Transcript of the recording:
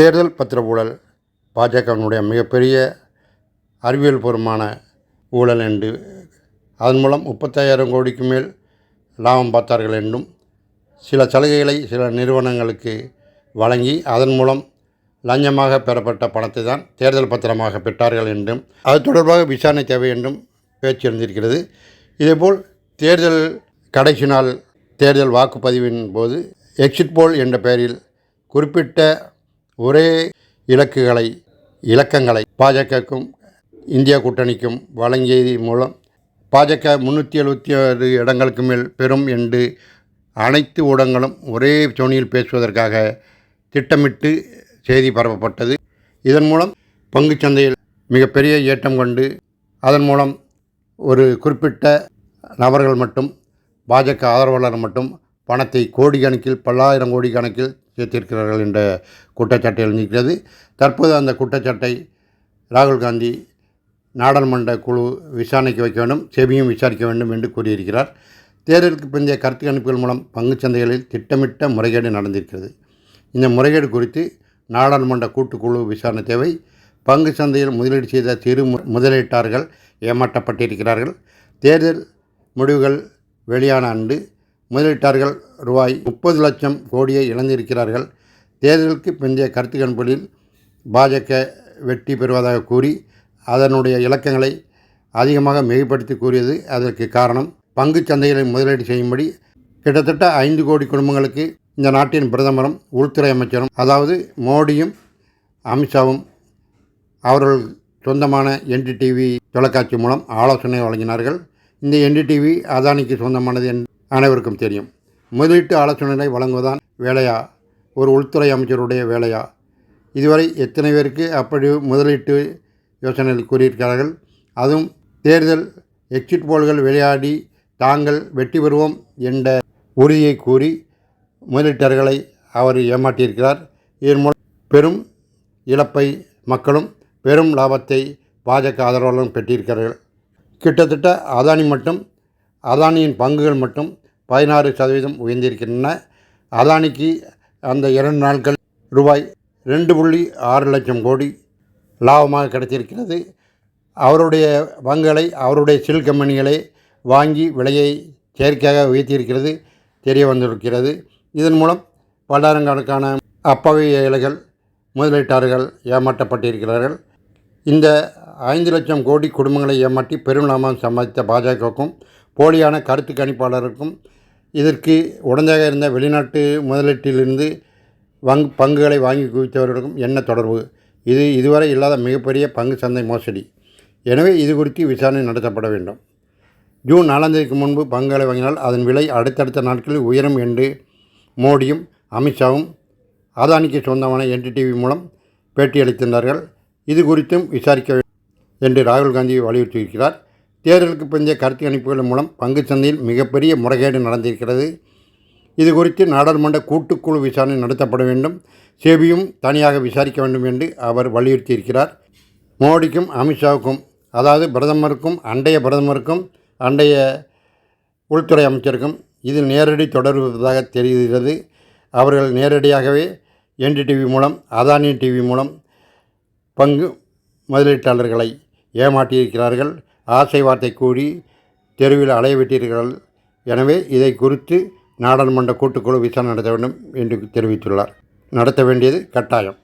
தேர்தல் பத்திர ஊழல் பாஜகவினுடைய மிகப்பெரிய அறிவியல் பூர்வமான ஊழல் என்று அதன் மூலம் 35,000 கோடிக்கு மேல் லாபம் பார்த்தார்கள் என்றும் சில சலுகைகளை சில நிறுவனங்களுக்கு வழங்கி அதன் மூலம் லஞ்சமாக பெறப்பட்ட பணத்தை தான் தேர்தல் பத்திரமாக பெற்றார்கள் என்றும் அது தொடர்பாக விசாரணை தேவை என்றும் பேச்சு எழுந்திருக்கிறது. இதேபோல் தேர்தல் கடைசி நாள் தேர்தல் வாக்குப்பதிவின் போது எக்ஸிட் போல் என்ற பெயரில் குறிப்பிட்ட ஒரே இலக்கங்களை பாஜகவுக்கும் இந்தியா கூட்டணிக்கும் வழங்கியதன் மூலம் பாஜக 376 இடங்களுக்கு மேல் பெறும் என்று அனைத்து ஊடகங்களும் ஒரே தொனியில் பேசுவதற்காக திட்டமிட்டு செய்தி பரப்பப்பட்டது. இதன் மூலம் பங்குச்சந்தையில் மிகப்பெரிய ஏற்றம் கொண்டு அதன் மூலம் ஒரு குறிப்பிட்ட நபர்கள் மட்டும் பாஜக ஆதரவாளர் மட்டும் பணத்தை கோடி கணக்கில் பல்லாயிரம் கோடி கணக்கில் சேர்த்திருக்கிறார்கள் என்ற குற்றச்சாட்டு எழுந்திருக்கிறது. தற்போது அந்த குற்றச்சாட்டை ராகுல் காந்தி நாடாளுமன்ற குழு விசாரணைக்கு வைக்க வேண்டும், செபியும் விசாரிக்க வேண்டும் என்று கூறியிருக்கிறார். தேர்தலுக்கு பிந்தைய கருத்து கணிப்புகள் மூலம் பங்குச்சந்தைகளில் திட்டமிட்ட முறைகேடு நடந்திருக்கிறது. இந்த முறைகேடு குறித்து நாடாளுமன்ற கூட்டுக்குழு விசாரணை தேவை. பங்கு சந்தையில் முதலீடு செய்த சிறு முதலீட்டாளர்கள் ஏமாற்றப்பட்டிருக்கிறார்கள். தேர்தல் முடிவுகள் வெளியான ஆண்டு முதலீட்டாளர்கள் ரூபாய் 30 லட்சம் கோடியை இழந்திருக்கிறார்கள். தேர்தலுக்கு பிந்தைய கருத்து கணிப்புகளில் பாஜக வெற்றி பெறுவதாக கூறி அதனுடைய இலக்கங்களை அதிகமாக மிகைப்படுத்தி கூறியது. அதற்கு காரணம் பங்கு சந்தைகளில் முதலீடு செய்யும்படி கிட்டத்தட்ட 5 கோடி குடும்பங்களுக்கு இந்த நாட்டின் பிரதமரும் உள்துறை அமைச்சரும் அதாவது மோடியும் அமித்ஷாவும் அவர்கள் சொந்தமான NDTV தொலைக்காட்சி மூலம் ஆலோசனை வழங்கினார்கள். இந்த NDTV அதானிக்கு சொந்தமானது என்று அனைவருக்கும் தெரியும். முதலீட்டு ஆலோசனைகளை வழங்குவதான் வேலையா, ஒரு உள்துறை அமைச்சருடைய வேலையா? இதுவரை எத்தனை பேருக்கு அப்படி முதலீட்டு யோசனைகள் கூறியிருக்கிறார்கள். அதுவும் தேர்தல் எக்ஸிட் போல்கள் விளையாடி தாங்கள் வெற்றி பெறுவோம் என்ற உறுதியை கூறி முதலீட்டாளர்களை அவர் ஏமாற்றியிருக்கிறார். இதன் மூலம் பெரும் இழப்பை மக்களும் பெரும் லாபத்தை பாஜக ஆதரவாளர்களும் பெற்றிருக்கிறார்கள். கிட்டத்தட்ட அதானியின் பங்குகள் மட்டும் 16% உயர்ந்திருக்கின்றன. அதானிக்கு அந்த 2 நாட்கள் ரூபாய் 2.6 லட்சம் கோடி லாபமாக கிடைத்திருக்கிறது. அவருடைய பங்குகளை அவருடைய சில் கம்பெனிகளை வாங்கி விலையை செயற்கையாக உயர்த்தியிருக்கிறது தெரிய வந்திருக்கிறது. இதன் மூலம் பல்லாயிரக்கணக்கான அப்பாவி ஏழைகள் முதலீட்டாளர்கள் ஏமாற்றப்பட்டிருக்கிறார்கள். இந்த 5 லட்சம் கோடி குடும்பங்களை ஏமாற்றி பெரும் லாபம் சம்பாதித்த பாஜகவுக்கும் போலியான கருத்து கணிப்பாளருக்கும் இதற்கு உடந்தையாக இருந்த வெளிநாட்டு முதலீட்டிலிருந்து பங்குகளை வாங்கி குவித்தவர்களுக்கும் என்ன தொடர்பு? இது இதுவரை இல்லாத மிகப்பெரிய பங்கு சந்தை மோசடி. எனவே இது குறித்து விசாரணை நடத்தப்பட வேண்டும். ஜூன் 4 முன்பு பங்குகளை வாங்கினால் அதன் விலை அடுத்தடுத்த நாட்களில் உயரும் என்று மோடியும் அமித்ஷாவும் அதானிக்கு சொந்தமான NDTV மூலம் பேட்டியளித்திருந்தார்கள். இது குறித்தும் விசாரிக்க வேண்டும் என்று ராகுல் காந்தி வலியுறுத்தியிருக்கிறார். தேர்தலுக்கு பிந்தைய கருத்து கணிப்புகள் மூலம் பங்குச்சந்தையில் மிகப்பெரிய முறைகேடு நடந்திருக்கிறது. இது குறித்து நாடாளுமன்ற கூட்டுக்குழு விசாரணை நடத்தப்பட வேண்டும், செபியும் தனியாக விசாரிக்க வேண்டும் என்று அவர் வலியுறுத்தியிருக்கிறார். மோடிக்கும் அமித்ஷாவுக்கும் அதாவது பிரதமருக்கும் அண்டைய உள்துறை அமைச்சருக்கும் இதில் நேரடி தொடர்பு இருப்பதாக தெரிகிறது. அவர்கள் நேரடியாகவே NDTV மூலம் அதானி டிவி மூலம் பங்கு முதலீட்டாளர்களை ஏமாற்றியிருக்கிறார்கள். ஆசை வார்த்தை கூறி தெருவில் அலைய விட்டீர்கள். எனவே இதை குறித்து நாடாளுமன்ற கூட்டுக்குழு விசாரணை நடத்த வேண்டும் என்று தெரிவித்துள்ளார். நடத்த வேண்டியது கட்டாயம்.